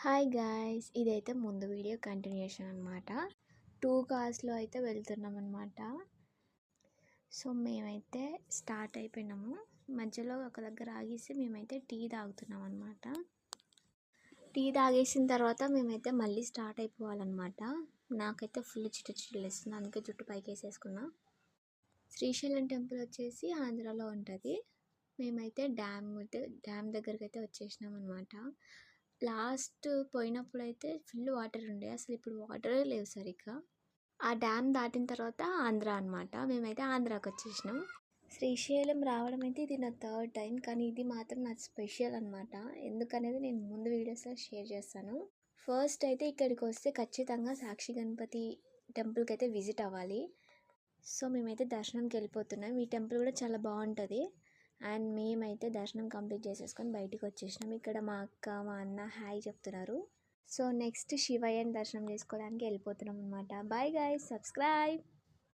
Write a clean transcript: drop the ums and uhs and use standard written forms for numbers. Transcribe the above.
Hi guys! ఇదైతే ముందు video continuation అనమాట. 2 కార్స్‌లో అయితే వెళ్తున్నామనమాట. సో, మేమైతే స్టార్ట్ అయిపోయినాము. మధ్యలో ఒక దగ్గర ఆగేసి మేమైతే టీ తాగుతున్నామనమాట. టీ తాగేసిన తర్వాత మేమైతే మళ్ళీ స్టార్ట్ అయిపోవాలన్నమాట. నాకైతే ఫుల్ చిల్లేస్తుంది. అందుకే జుట్టు పైకేసేసుకున్నా. శ్రీశైలం టెంపుల్ వచ్చేసి ఆంధ్రాలో ఉంటుంది. మేమైతే డ్యామ్ దగ్గరకైతే వచ్చేసినామన్నమాట. లాస్ట్ పోయినప్పుడైతే ఫుల్ వాటర్ ఉండే, అసలు ఇప్పుడు వాటరే లేవు సరిగ్గా. ఆ డ్యామ్ దాటిన తర్వాత ఆంధ్ర అనమాట. మేమైతే ఆంధ్రాకి వచ్చేసినాం. శ్రీశైలం రావడం అయితే ఇది నా 3rd టైం, కానీ ఇది మాత్రం నాకు స్పెషల్ అనమాట. ఎందుకనేది నేను ముందు వీడియోస్లో షేర్ చేస్తాను. ఫస్ట్ అయితే ఇక్కడికి వస్తే ఖచ్చితంగా సాక్షి గణపతి టెంపుల్కి అయితే విజిట్ అవ్వాలి. సో మేమైతే దర్శనంకి వెళ్ళిపోతున్నాం. ఈ టెంపుల్ కూడా చాలా బాగుంటుంది. అండ్ మేమైతే దర్శనం కంప్లీట్ చేసేసుకొని బయటికి వచ్చేసినాం. ఇక్కడ మా అక్క మా అన్న హాయ్ చెప్తున్నారు. సో నెక్స్ట్ శివయ్యని దర్శనం చేసుకోవడానికి వెళ్ళిపోతున్నాం అనమాట. Bye guys, subscribe.